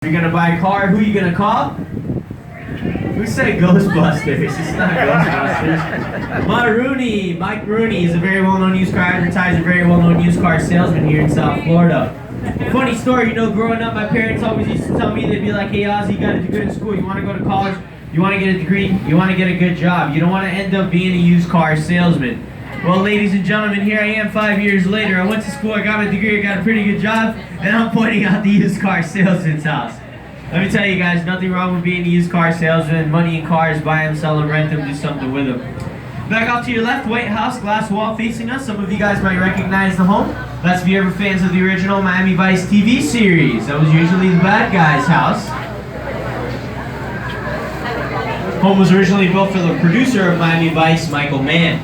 If you're gonna buy a car, who are you gonna call? Who said Ghostbusters? It's not Ghostbusters. Mike Rooney is a very well-known used car advertiser, very well-known used car salesman here in South Florida. Funny story, growing up, my parents always used to tell me, they'd be like, hey Ozzy, you gotta do good in school, you wanna go to college, you wanna get a degree, you wanna get a good job, you don't wanna end up being a used car salesman. Well, ladies and gentlemen, here I am 5 years later. I went to school, I got my degree, I got a pretty good job, and I'm pointing out the used car salesman's house. Let me tell you guys, nothing wrong with being a used car salesman. Money in cars, buy them, sell them, rent them, do something with them. Back off to your left, White House, glass wall facing us. Some of you guys might recognize the home. That's if you're ever fans of the original Miami Vice TV series. That was usually the bad guy's house. Home was originally built for the producer of Miami Vice, Michael Mann.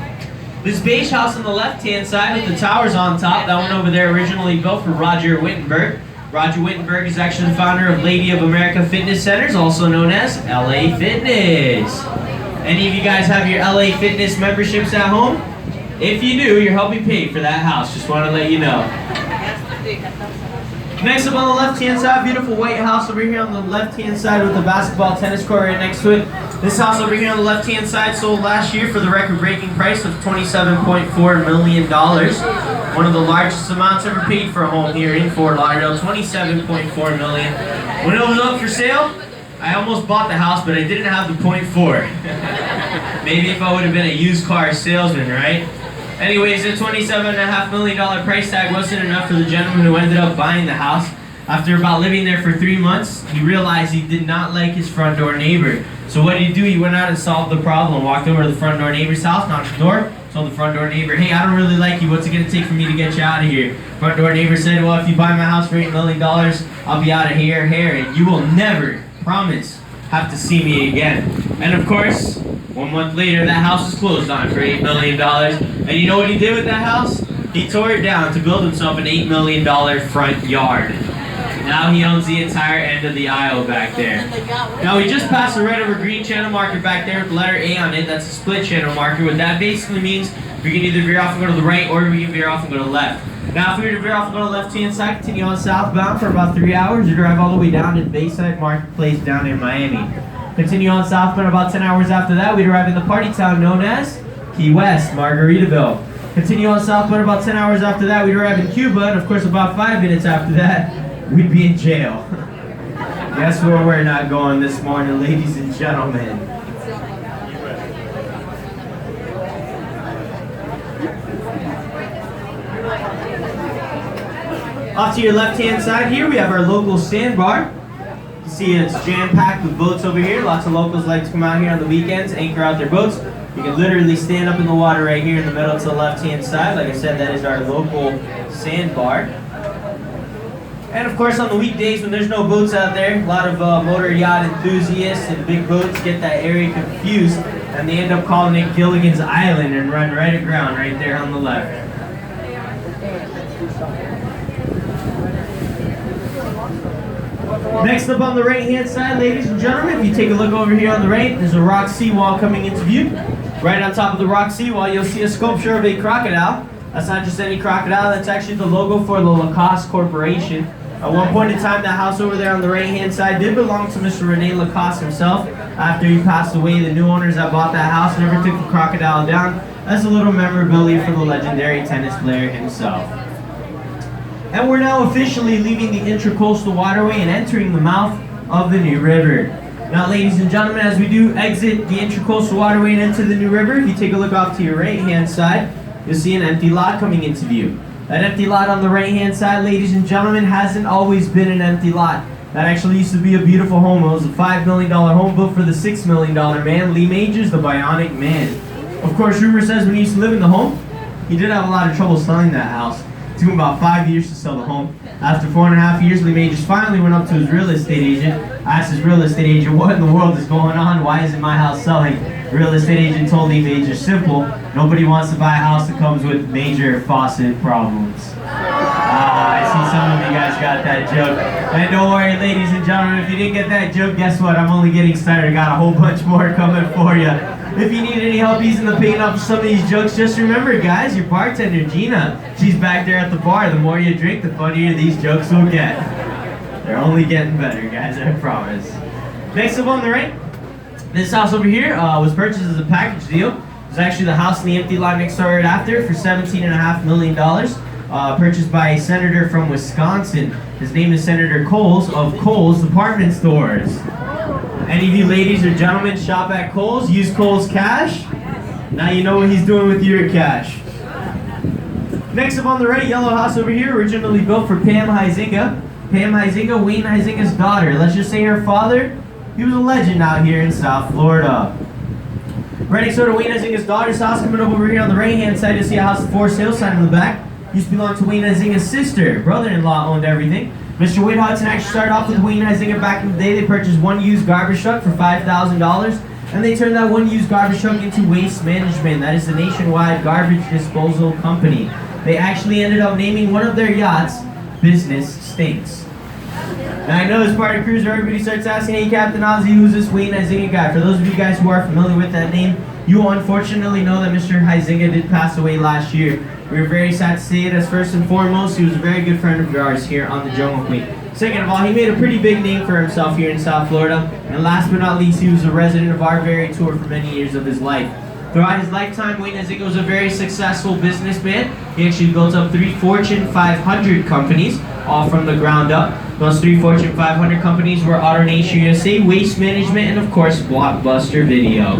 This beige house on the left-hand side with the towers on top, that one over there originally built for Roger Wittenberg. Roger Wittenberg is actually the founder of Lady of America Fitness Centers, also known as LA Fitness. Any of you guys have your LA Fitness memberships at home? If you do, you're helping pay for that house. Just want to let you know. Next up on the left-hand side, beautiful white house over here on the left-hand side with the basketball tennis court right next to it. This house over here on the left-hand side sold last year for the record-breaking price of $27.4 million. One of the largest amounts ever paid for a home here in Fort Lauderdale, $27.4 million. When it was up for sale, I almost bought the house, but I didn't have the .4. Maybe if I would have been a used car salesman, right? Anyways, the $27.5 million price tag wasn't enough for the gentleman who ended up buying the house. After about living there for 3 months, he realized he did not like his front door neighbor. So what did he do? He went out and solved the problem. Walked over to the front door neighbor's house, knocked the door, told the front door neighbor, hey, I don't really like you. What's it going to take for me to get you out of here? Front door neighbor said, well, if you buy my house for $8 million, I'll be out of here, and you will never, promise, have to see me again. And of course, 1 month later, that house was closed on for $8 million. And you know what he did with that house? He tore it down to build himself an $8 million front yard. Now he owns the entire end of the aisle back there. Now we just passed a red over green channel marker back there with the letter A on it. That's a split channel marker. What that basically means, we can either veer off and go to the right, or we can veer off and go to the left. Now if we were to veer off and go to the left-hand side, continue on southbound for about 3 hours, you drive all the way down to Bayside Marketplace down in Miami. Continue on southbound about 10 hours after that, we'd arrive in the party town known as Key West, Margaritaville. Continue on southbound about 10 hours after that, we'd arrive in Cuba, and of course about 5 minutes after that, we'd be in jail. Guess where we're not going this morning, ladies and gentlemen. Off to your left-hand side here, we have our local sandbar. You see it's jam-packed with boats over here. Lots of locals like to come out here on the weekends, anchor out their boats. You can literally stand up in the water right here in the middle to the left-hand side. Like I said, that is our local sandbar. And of course, on the weekdays when there's no boats out there, a lot of motor yacht enthusiasts and big boats get that area confused, and they end up calling it Gilligan's Island and run right aground right there on the left. Next up on the right-hand side, ladies and gentlemen, if you take a look over here on the right, there's a rock seawall coming into view. Right on top of the rock seawall, you'll see a sculpture of a crocodile. That's not just any crocodile, that's actually the logo for the Lacoste Corporation. At one point in time, that house over there on the right-hand side did belong to Mr. Rene Lacoste himself. After he passed away, the new owners that bought that house never took the crocodile down. That's a little memorabilia for the legendary tennis player himself. And we're now officially leaving the Intracoastal Waterway and entering the mouth of the New River. Now, ladies and gentlemen, as we do exit the Intracoastal Waterway and enter the New River, if you take a look off to your right-hand side, you'll see an empty lot coming into view. That empty lot on the right-hand side, ladies and gentlemen, hasn't always been an empty lot. That actually used to be a beautiful home. It was a $5 million home built for the $6 million man, Lee Majors, the Bionic Man. Of course, rumor says when he used to live in the home, he did have a lot of trouble selling that house. It took him about 5 years to sell the home. After 4.5 years, Lee Majors finally went up to his real estate agent, asked his real estate agent, what in the world is going on? Why isn't my house selling? The real estate agent told Lee Majors, simple, nobody wants to buy a house that comes with major faucet problems. I see some of you guys got that joke. And don't worry, ladies and gentlemen, if you didn't get that joke, guess what? I'm only getting started. I got a whole bunch more coming for you. If you need any help easing the pain off of some of these jokes, just remember, guys, your bartender, Gina, she's back there at the bar. The more you drink, the funnier these jokes will get. They're only getting better, guys, I promise. Next up on the right, this house over here was purchased as a package deal. It was actually the house in the empty lot next door right after for $17.5 million. Purchased by a senator from Wisconsin. His name is Senator Kohl's of Kohl's Department Stores. Any of you ladies or gentlemen shop at Kohl's, use Kohl's Cash. Now you know what he's doing with your cash. Next up on the right, yellow house over here, originally built for Pam Huizenga. Pam Huizenga, Wayne Huizenga's daughter. Let's just say her father, he was a legend out here in South Florida. Right next door to Wayne Huizenga's daughter's house, coming up over here on the right-hand side, you'll see a house with for sale sign in the back. Used to belong to Wayne Huizenga's sister. Brother-in-law owned everything. Mr. Wade Hudson actually started off with Wayne Huizenga back in the day. They purchased one used garbage truck for $5,000, and they turned that one used garbage truck into Waste Management. That is the nationwide garbage disposal company. They actually ended up naming one of their yachts Business Stinks. Now I know as part of cruiser, everybody starts asking, hey Captain Ozzy, who's this Wayne Huizenga guy? For those of you guys who are familiar with that name, you will unfortunately know that Mr. Huizenga did pass away last year. We were very sad to see it, as first and foremost, he was a very good friend of ours here on the Jungle Queen. Second of all, he made a pretty big name for himself here in South Florida. And last but not least, he was a resident of our very tour for many years of his life. Throughout his lifetime, Wayne Huizenga was a very successful businessman. He actually built up 3 Fortune 500 companies, all from the ground up. Those 3 Fortune 500 companies were AutoNation USA, Waste Management, and of course, Blockbuster Video.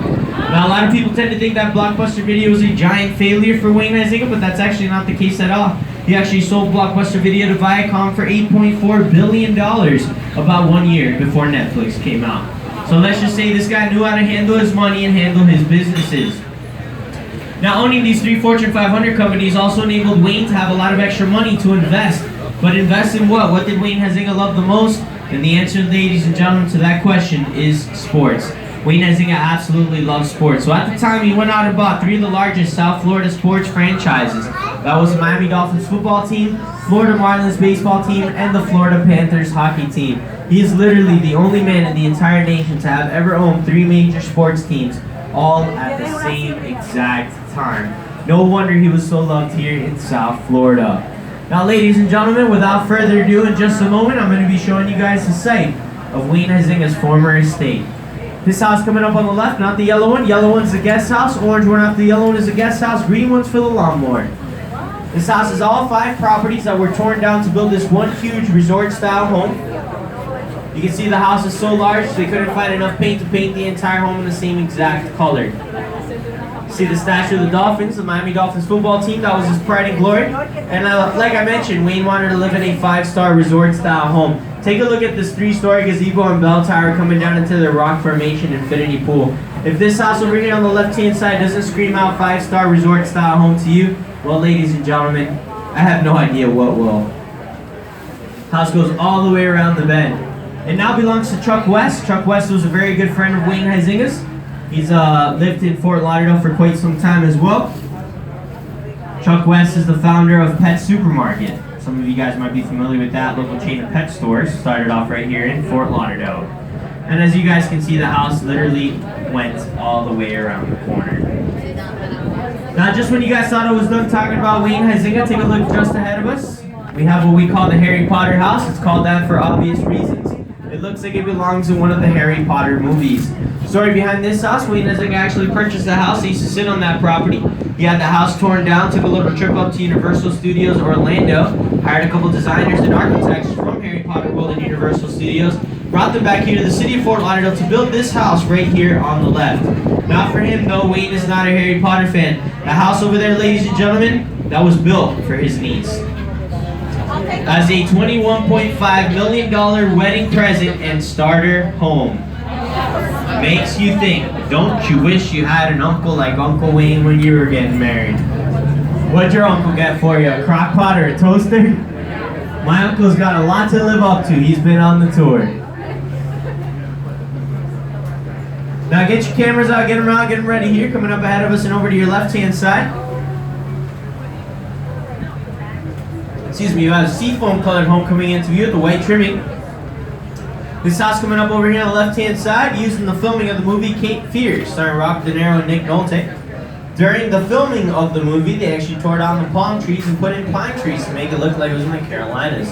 Now, a lot of people tend to think that Blockbuster Video was a giant failure for Wayne Huizenga, but that's actually not the case at all. He actually sold Blockbuster Video to Viacom for $8.4 billion about 1 year before Netflix came out. So let's just say this guy knew how to handle his money and handle his businesses. Now, owning these 3 Fortune 500 companies also enabled Wayne to have a lot of extra money to invest. But invest in what? What did Wayne Huizenga love the most? And the answer, ladies and gentlemen, to that question is sports. Wayne Huizenga absolutely loves sports. So at the time, he went out and bought 3 of the largest South Florida sports franchises. That was the Miami Dolphins football team, Florida Marlins baseball team, and the Florida Panthers hockey team. He is literally the only man in the entire nation to have ever owned 3 major sports teams, all at the same exact time. No wonder he was so loved here in South Florida. Now, ladies and gentlemen, without further ado, in just a moment, I'm going to be showing you guys the site of Wayne Huizenga's former estate. This house coming up on the left, not the yellow one. Yellow one's the guest house. Orange one after the yellow one is the guest house. Green one's for the lawnmower. This house is all 5 properties that were torn down to build this one huge resort-style home. You can see the house is so large they couldn't find enough paint to paint the entire home in the same exact color. See the statue of the Dolphins, the Miami Dolphins football team, that was his pride and glory. And like I mentioned, Wayne wanted to live in a 5-star resort-style home. Take a look at this 3-story gazebo and bell tower coming down into the rock formation infinity pool. If this house over here on the left-hand side doesn't scream out 5-star resort-style home to you, well, ladies and gentlemen, I have no idea what will. House goes all the way around the bend. It now belongs to Chuck West. Chuck West was a very good friend of Wayne Huizenga's. He's lived in Fort Lauderdale for quite some time as well. Chuck West is the founder of Pet Supermarket. Some of you guys might be familiar with that local chain of pet stores. Started off right here in Fort Lauderdale. And as you guys can see, the house literally went all the way around the corner. Now, just when you guys thought I was done talking about Wayne Huizenga, take a look just ahead of us. We have what we call the Harry Potter house. It's called that for obvious reasons. It looks like it belongs in one of the Harry Potter movies. Story behind this house, Wayne Huizenga actually purchased the house. He used to sit on that property. He had the house torn down, took a little trip up to Universal Studios Orlando, hired a couple designers and architects from Harry Potter World and Universal Studios, brought them back here to the city of Fort Lauderdale to build this house right here on the left. Not for him though, Wayne is not a Harry Potter fan. The house over there, ladies and gentlemen, that was built for his niece. As a $21.5 million wedding present and starter home. Makes you think, don't you wish you had an uncle like Uncle Wayne when you were getting married? What'd your uncle get for you, a crock pot or a toaster? My uncle's got a lot to live up to. He's been on the tour. Now get your cameras out, get them out, get them ready here. Coming up ahead of us and over to your left-hand side. Excuse me, you have a seafoam colored home coming into view with the white trimming. This house coming up over here on the left-hand side, used in the filming of the movie Cape Fear, starring Robert De Niro and Nick Nolte. During the filming of the movie, they actually tore down the palm trees and put in pine trees to make it look like it was in the Carolinas.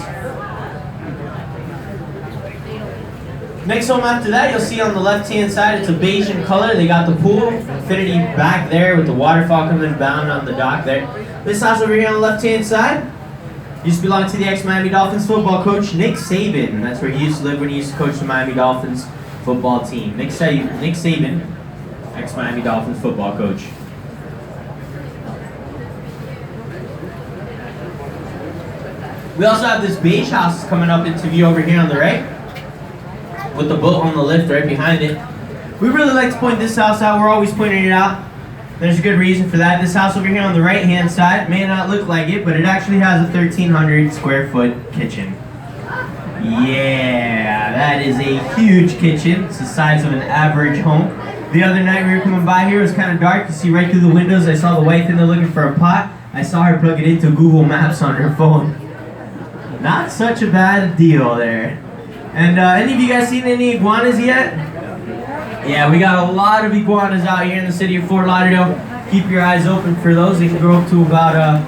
Next home after that, you'll see on the left-hand side, it's a beige in color. They got the pool, infinity back there with the waterfall coming down on the dock there. This house over here on the left-hand side used to belong to the ex-Miami Dolphins football coach, Nick Saban. That's where he used to live when he used to coach the Miami Dolphins football team. Nick Saban, ex-Miami Dolphins football coach. We also have this beige house coming up into view over here on the right, with the boat on the lift right behind it. We really like to point this house out. We're always pointing it out. There's a good reason for that. This house over here on the right hand side may not look like it, but it actually has a 1,300 square foot kitchen. Yeah, that is a huge kitchen. It's the size of an average home. The other night we were coming by here, it was kind of dark. You see right through the windows, I saw the wife in there looking for a pot. I saw her plug it into Google Maps on her phone. Not such a bad deal there. And any of you guys seen any iguanas yet? Yeah, we got a lot of iguanas out here in the city of Fort Lauderdale. Keep your eyes open for those. They can grow up to about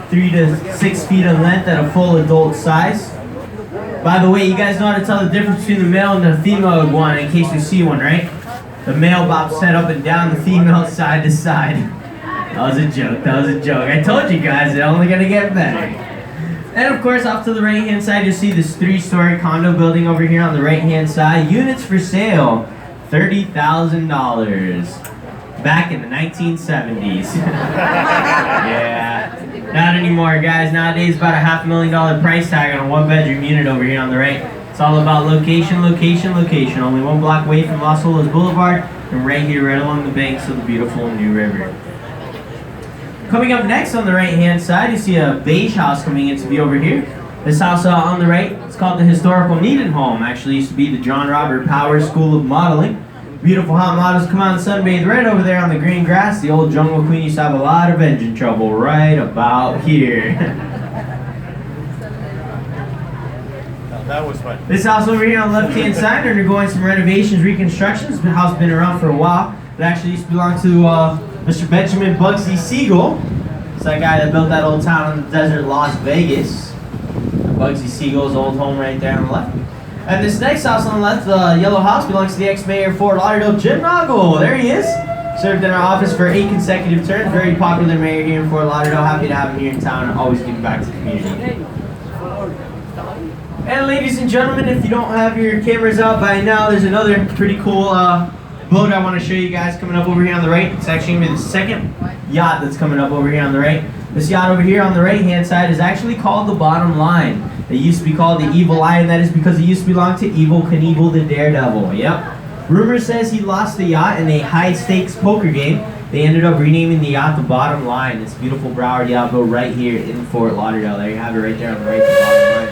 3 to 6 feet in length at a full adult size. By the way, you guys know how to tell the difference between the male and the female iguana in case you see one, right? The male bops head up and down, the female side to side. That was a joke, that was a joke. I told you guys, they're only gonna get better. And of course, off to the right-hand side, you'll see this 3-story condo building over here on the right-hand side. Units for sale, $30,000. Back in the 1970s. Yeah, not anymore, guys. Nowadays, about a $500,000 price tag on a 1-bedroom unit over here on the right. It's all about location, location, location. Only 1 block away from Los Olas Boulevard, and right here, right along the banks of the beautiful New River. Coming up next on the right-hand side, you see a beige house coming into view over here. This house on the right, it's called the Historical Needham Home. Actually used to be the John Robert Powers School of Modeling. Beautiful hot models come out and sunbathe right over there on the green grass. The old Jungle Queen used to have a lot of engine trouble right about here. That was fun. This house over here on the left-hand side, undergoing some renovations, reconstructions. The house has been around for a while. It actually used to belong to Mr. Benjamin Bugsy Siegel. It's that guy that built that old town in the desert, Las Vegas. Bugsy Siegel's old home right there on the left. And this next house on the left, the yellow house, belongs to the ex-mayor of Fort Lauderdale, Jim Noggle. There he is. Served in our office for 8 consecutive terms. Very popular mayor here in Fort Lauderdale. Happy to have him here in town and always giving back to the community. And ladies and gentlemen, if you don't have your cameras out by now, there's another pretty cool boat I want to show you guys coming up over here on the right. It's actually going to be the second yacht that's coming up over here on the right. This yacht over here on the right hand side is actually called the Bottom Line. It used to be called the Evil Eye, and that is because it used to belong to Evel Knievel the Daredevil. Yep. Rumor says he lost the yacht in a high stakes poker game. They ended up renaming the yacht the Bottom Line. It's a beautiful Broward yacht boat right here in Fort Lauderdale. There you have it right there on the right, the Bottom Line.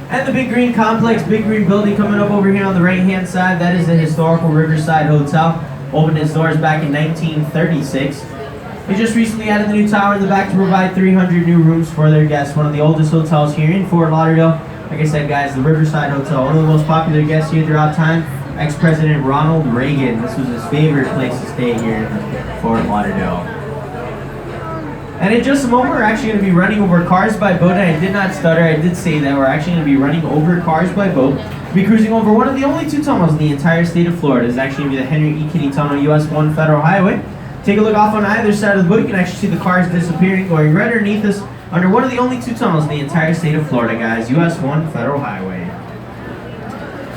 And the Big Green Complex, Big Green Building coming up over here on the right-hand side. That is the historical Riverside Hotel. Opened its doors back in 1936. They just recently added the new tower in the back to provide 300 new rooms for their guests. One of the oldest hotels here in Fort Lauderdale. Like I said, guys, the Riverside Hotel, one of the most popular guests here throughout time. Ex-President Ronald Reagan. This was his favorite place to stay here in Fort Lauderdale. And in just a moment, we're actually going to be running over Cars by Boat. And I did not stutter, I did say that. We're actually going to be running over Cars by Boat. We'll be cruising over one of the only 2 tunnels in the entire state of Florida. It's actually going to be the Henry E. Kinney Tunnel, US 1 Federal Highway. Take a look off on either side of the boat. You can actually see the cars disappearing, going right underneath us, under one of the only 2 tunnels in the entire state of Florida, guys. US 1 Federal Highway.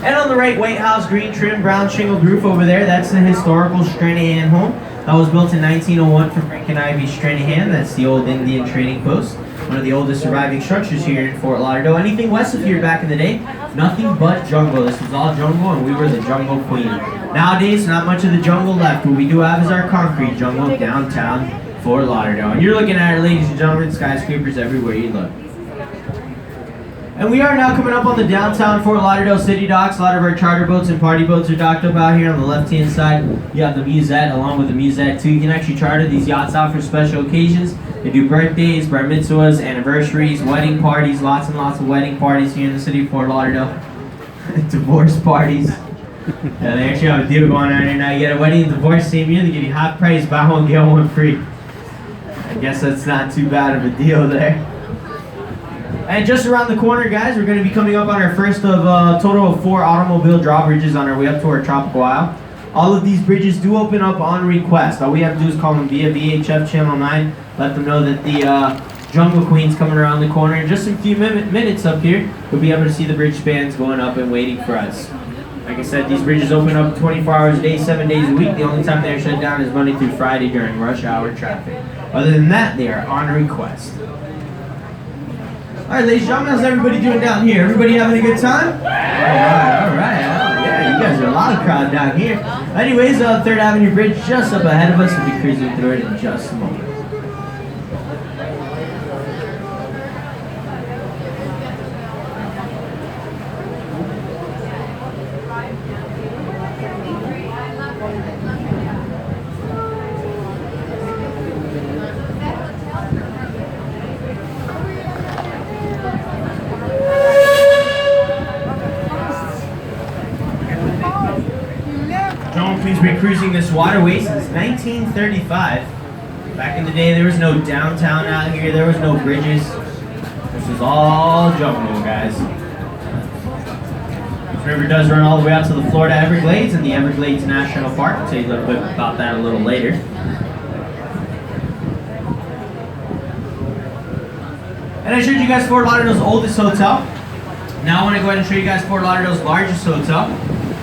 And on the right, White House, green trim, brown shingled roof over there. That's the historical Stranahan home. That was built in 1901 for Frank and Ivy Stranahan. That's the old Indian trading post. One of the oldest surviving structures here in Fort Lauderdale. Anything west of here back in the day, nothing but jungle. This was all jungle, and we were the jungle queen. Nowadays, not much of the jungle left. What we do have is our concrete jungle downtown Fort Lauderdale. And you're looking at it, ladies and gentlemen, skyscrapers everywhere you look. And we are now coming up on the downtown Fort Lauderdale City Docks. A lot of our charter boats and party boats are docked up out here on the left-hand side. You have the Musette, along with the Musette too. You can actually charter these yachts out for special occasions. They do birthdays, bar mitzvahs, anniversaries, wedding parties, lots and lots of wedding parties here in the city of Fort Lauderdale. Divorce parties. Yeah, they actually have a deal going on here now. You get a wedding and divorce same year, they give you half price, buy one, get one free. I guess that's not too bad of a deal there. And just around the corner, guys, we're going to be coming up on our first of a total of 4 automobile drawbridges on our way up to our tropical isle. All of these bridges do open up on request. All we have to do is call them via VHF Channel 9, let them know that the Jungle Queen's coming around the corner. In just a few minutes up here, we'll be able to see the bridge spans going up and waiting for us. Like I said, these bridges open up 24 hours a day, 7 days a week. The only time they're shut down is Monday through Friday during rush hour traffic. Other than that, they are on request. Alright, ladies and gentlemen, how's everybody doing down here? Everybody having a good time? Alright. Yeah, you guys are a lot of crowd down here. Anyways, 3rd Avenue Bridge just up ahead of us. We'll be cruising through it in just a moment. We've been cruising this waterway since 1935. Back in the day, there was no downtown out here. There was no bridges. This was all jungle, guys. This river does run all the way out to the Florida Everglades and the Everglades National Park. I'll tell you a little bit about that a little later. And I showed you guys Fort Lauderdale's oldest hotel. Now I want to go ahead and show you guys Fort Lauderdale's largest hotel.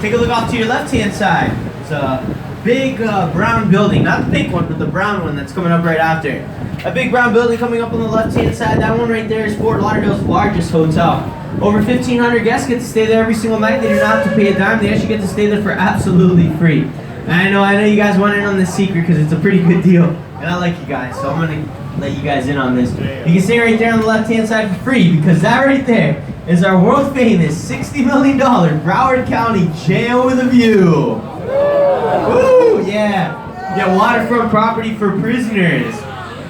Take a look off to your left-hand side. It's a big brown building, not the pink one, but the brown one that's coming up right after. A big brown building coming up on the left-hand side. That one right there is Fort Lauderdale's largest hotel. Over 1,500 guests get to stay there every single night. They do not have to pay a dime. They actually get to stay there for absolutely free. And I know you guys want in on this secret because it's a pretty good deal. And I like you guys, so I'm going to let you guys in on this. You can stay right there on the left-hand side for free because that right there is our world-famous $60 million Broward County jail with a view. Woo, yeah. Get waterfront property for prisoners.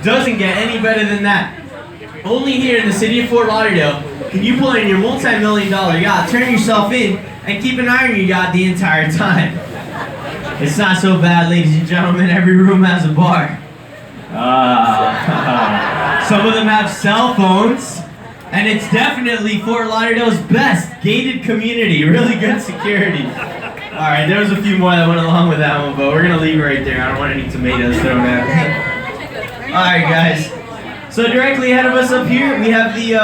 Doesn't get any better than that. Only here in the city of Fort Lauderdale can you pull in your multi-million-dollar yacht, turn yourself in, and keep an eye on your yacht the entire time. It's not so bad, ladies and gentlemen. Every room has a bar. Some of them have cell phones. And it's definitely Fort Lauderdale's best gated community. Really good security. Alright, there was a few more that went along with that one, but we're going to leave right there. I don't want any tomatoes thrown at me. Alright, guys. So directly ahead of us up here, we have the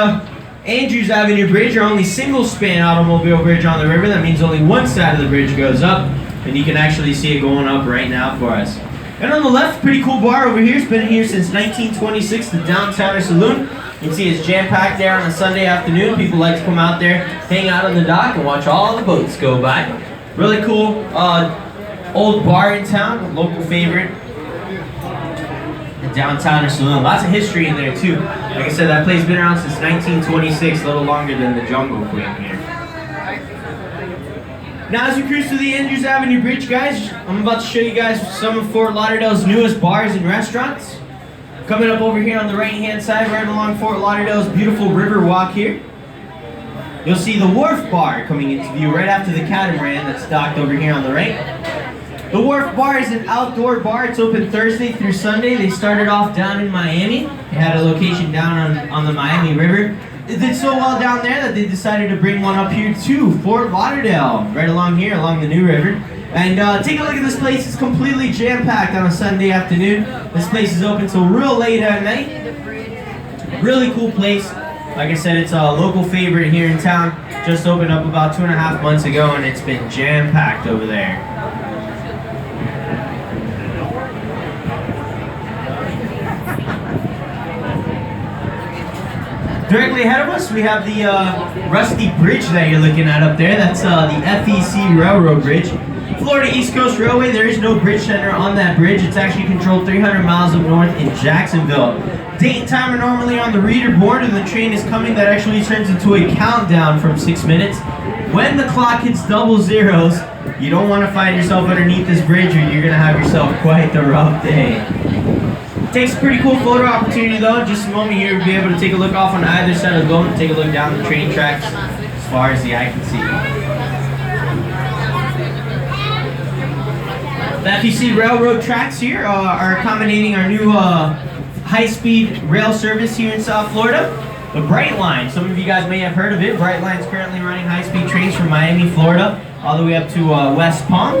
Andrews Avenue Bridge, our only single-span automobile bridge on the river. That means only one side of the bridge goes up, and you can actually see it going up right now for us. And on the left, pretty cool bar over here. It's been here since 1926, the Downtowner Saloon. You can see it's jam-packed there on a Sunday afternoon. People like to come out there, hang out on the dock, and watch all the boats go by. Really cool old bar in town, local favorite. The Downtowner Saloon. Lots of history in there, too. Like I said, that place has been around since 1926, a little longer than the Jungle Queen here. Now, as we cruise through the Andrews Avenue Bridge, guys, I'm about to show you guys some of Fort Lauderdale's newest bars and restaurants. Coming up over here on the right-hand side, right along Fort Lauderdale's beautiful river walk here, you'll see the Wharf Bar coming into view right after the Catamaran that's docked over here on the right. The Wharf Bar is an outdoor bar. It's open Thursday through Sunday. They started off down in Miami. They had a location down on the Miami River. It did so well down there that they decided to bring one up here to Fort Lauderdale, right along here, along the New River. And take a look at this place. It's completely jam-packed on a Sunday afternoon. This place is open till real late at night. Really cool place. Like I said, it's a local favorite here in town. Just opened up about 2.5 months ago, and it's been jam-packed over there. Directly ahead of us, we have the rusty bridge that you're looking at up there. That's the FEC Railroad Bridge. Florida East Coast Railway, there is no bridge center on that bridge. It's actually controlled 300 miles up north in Jacksonville. Date and time are normally on the reader board, and the train is coming. That actually turns into a countdown from 6 minutes. When the clock hits double zeros, you don't want to find yourself underneath this bridge, or you're going to have yourself quite the rough day. Takes a pretty cool photo opportunity though. Just a moment here, we'll be able to take a look off on either side of the boat and take a look down the train tracks as far as the eye can see. The FEC Railroad tracks here are accommodating our new high-speed rail service here in South Florida. the Brightline. Some of you guys may have heard of it. Brightline's currently running high-speed trains from Miami, Florida, all the way up to West Palm.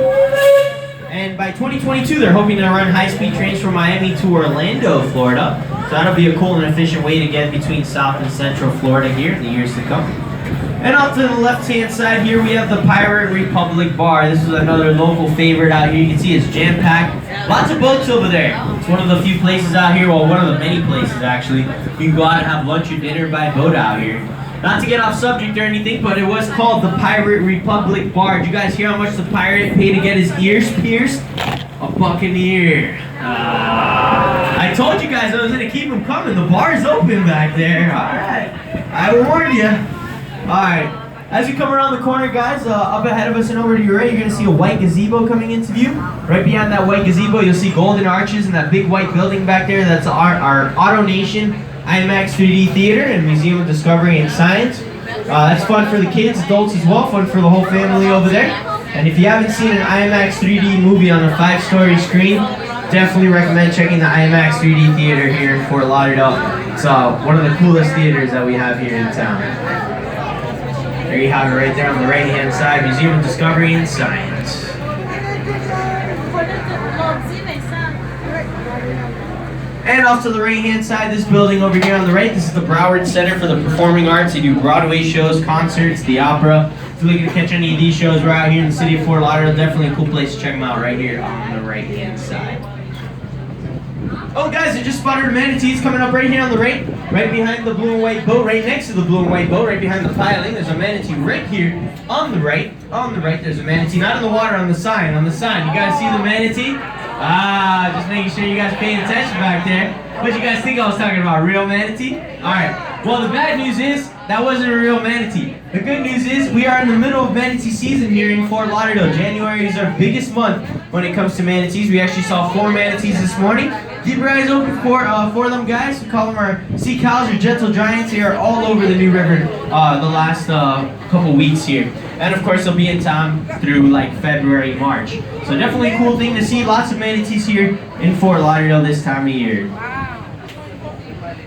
And by 2022, they're hoping to run high-speed trains from Miami to Orlando, Florida. So that'll be a cool and efficient way to get between South and Central Florida here in the years to come. And off to the left-hand side here, we have the Pirate Republic Bar. This is another local favorite out here. You can see it's jam-packed. Lots of boats over there. It's one of the few places out here, well, one of the many places actually. You can go out and have lunch or dinner by boat out here. Not to get off subject or anything, but it was called the Pirate Republic Bar. Did you guys hear how much the pirate paid to get his ears pierced? A buccaneer. I told you guys I was going to keep them coming. The bar's open back there. Alright. I warned you. Alright, as you come around the corner, guys, up ahead of us and over to your right, you're going to see a white gazebo coming into view. Right behind that white gazebo, you'll see golden arches and that big white building back there. That's our AutoNation IMAX 3D Theater and Museum of Discovery and Science. That's fun for the kids, adults as well, fun for the whole family over there. And if you haven't seen an IMAX 3D movie on a 5-story screen, definitely recommend checking the IMAX 3D Theater here in Fort Lauderdale. It's one of the coolest theaters that we have here in town. There you have it right there on the right-hand side, Museum of Discovery and Science. And off to the right-hand side, this building over here on the right, this is the Broward Center for the Performing Arts. They do Broadway shows, concerts, the opera. If you're looking to catch any of these shows, we're out here in the city of Fort Lauderdale. Definitely a cool place to check them out right here on the right-hand side. Oh, guys, I just spotted a manatee coming up right here on the right behind the blue and white boat, right next to the blue and white boat, right behind the piling. There's a manatee right here on the right. On the right, there's a manatee, not in the water, on the sign. On the sign, you guys see the manatee? Just making sure you guys paying attention back there. What you guys think I was talking about, real manatee? Alright, well the bad news is, that wasn't a real manatee. The good news is, we are in the middle of manatee season here in Fort Lauderdale. January is our biggest month when it comes to manatees. We actually saw 4 manatees this morning. Keep your eyes open for them, guys. We call them our sea cows or gentle giants. They are all over the New River the last couple weeks here. And of course, they'll be in town through like February, March. So definitely a cool thing to see. Lots of manatees here in Fort Lauderdale this time of year.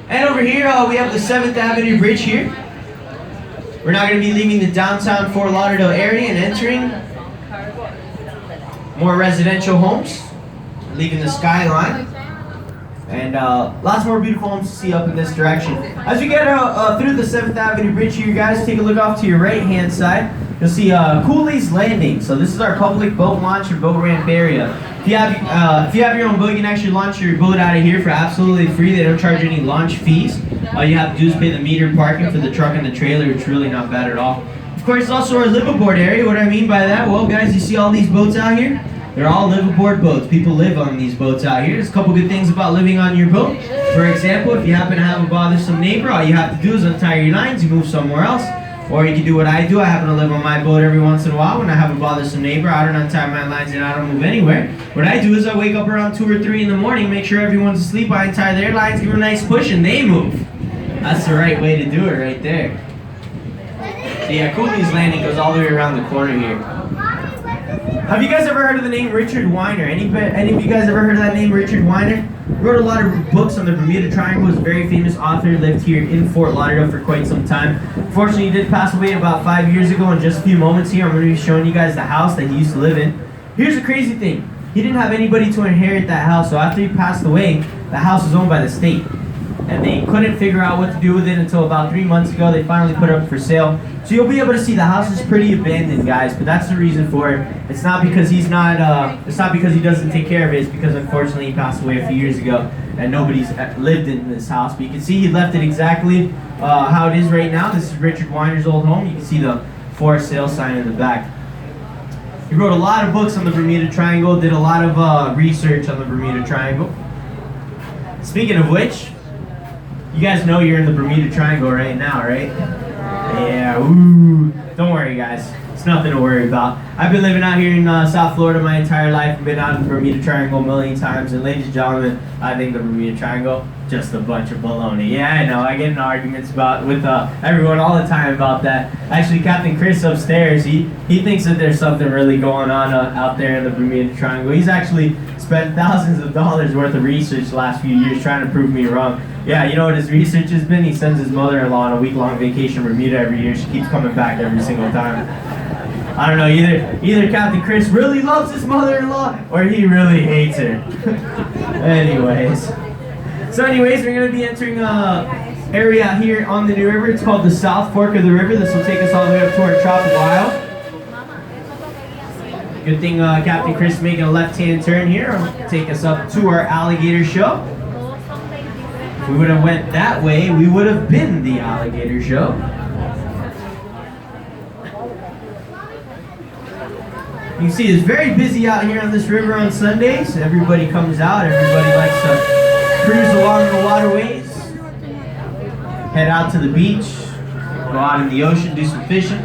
And over here, we have the 7th Avenue Bridge here. We're now going to be leaving the downtown Fort Lauderdale area and entering more residential homes, leaving the skyline. And lots more beautiful homes to see up in this direction. As we get through the 7th Avenue Bridge here, guys, take a look off to your right-hand side. You'll see Cooley's Landing. So this is our public boat launch or boat ramp area. If you have your own boat, you can actually launch your boat out of here for absolutely free. They don't charge any launch fees. All you have to do is pay the metered parking for the truck and the trailer. It's really not bad at all. Of course, it's also our liveaboard area. What do I mean by that? Well, guys, you see all these boats out here? They're all liveaboard boats. People live on these boats out here. There's a couple good things about living on your boat. For example, if you happen to have a bothersome neighbor, all you have to do is untie your lines, you move somewhere else. Or you can do what I do. I happen to live on my boat every once in a while. When I have a bothersome neighbor, I don't untie my lines and I don't move anywhere. What I do is I wake up around 2 or 3 in the morning, make sure everyone's asleep, I untie their lines, give them a nice push, and they move. That's the right way to do it right there. So yeah, Cooley's Landing goes all the way around the corner here. Have you guys ever heard of the name Richard Weiner? Any of you guys ever heard of that name, Richard Weiner? He wrote a lot of books on the Bermuda Triangle. He's a very famous author, lived here in Fort Lauderdale for quite some time. Unfortunately, he did pass away about 5 years ago. In just a few moments here, I'm going to be showing you guys the house that he used to live in. Here's the crazy thing. He didn't have anybody to inherit that house, so after he passed away, the house was owned by the state. And they couldn't figure out what to do with it until about 3 months ago. They finally put it up for sale. So you'll be able to see the house is pretty abandoned, guys. But that's the reason for it. It's not because he's not. It's not because he doesn't take care of it. It's because unfortunately he passed away a few years ago, and nobody's lived in this house. But you can see he left it exactly how it is right now. This is Richard Weiner's old home. You can see the for sale sign in the back. He wrote a lot of books on the Bermuda Triangle. Did a lot of research on the Bermuda Triangle. Speaking of which. You guys know you're in the Bermuda Triangle right now, right? Yeah, ooh. Don't worry, guys. It's nothing to worry about. I've been living out here in South Florida my entire life. I've been out in the Bermuda Triangle a million times. And ladies and gentlemen, I think the Bermuda Triangle, Just a bunch of baloney. Yeah, I know. I get in arguments with everyone all the time about that. Actually, Captain Chris upstairs, he thinks that there's something really going on out there in the Bermuda Triangle. He's actually spent thousands of dollars worth of research the last few years trying to prove me wrong. Yeah, you know what his research has been? He sends his mother-in-law on a week-long vacation to Bermuda every year. She keeps coming back every single time. I don't know, either Captain Chris really loves his mother-in-law or he really hates her. Anyways, we're going to be entering an area here on the New River. It's called the South Fork of the river. This will take us all the way up to our tropical isle. Good thing Captain Chris making a left-hand turn here. It'll take us up to our alligator show. If we would have went that way, we would have been the alligator show. You can see it's very busy out here on this river on Sundays. Everybody comes out. Everybody likes to cruise along the waterways, head out to the beach, go out in the ocean, do some fishing.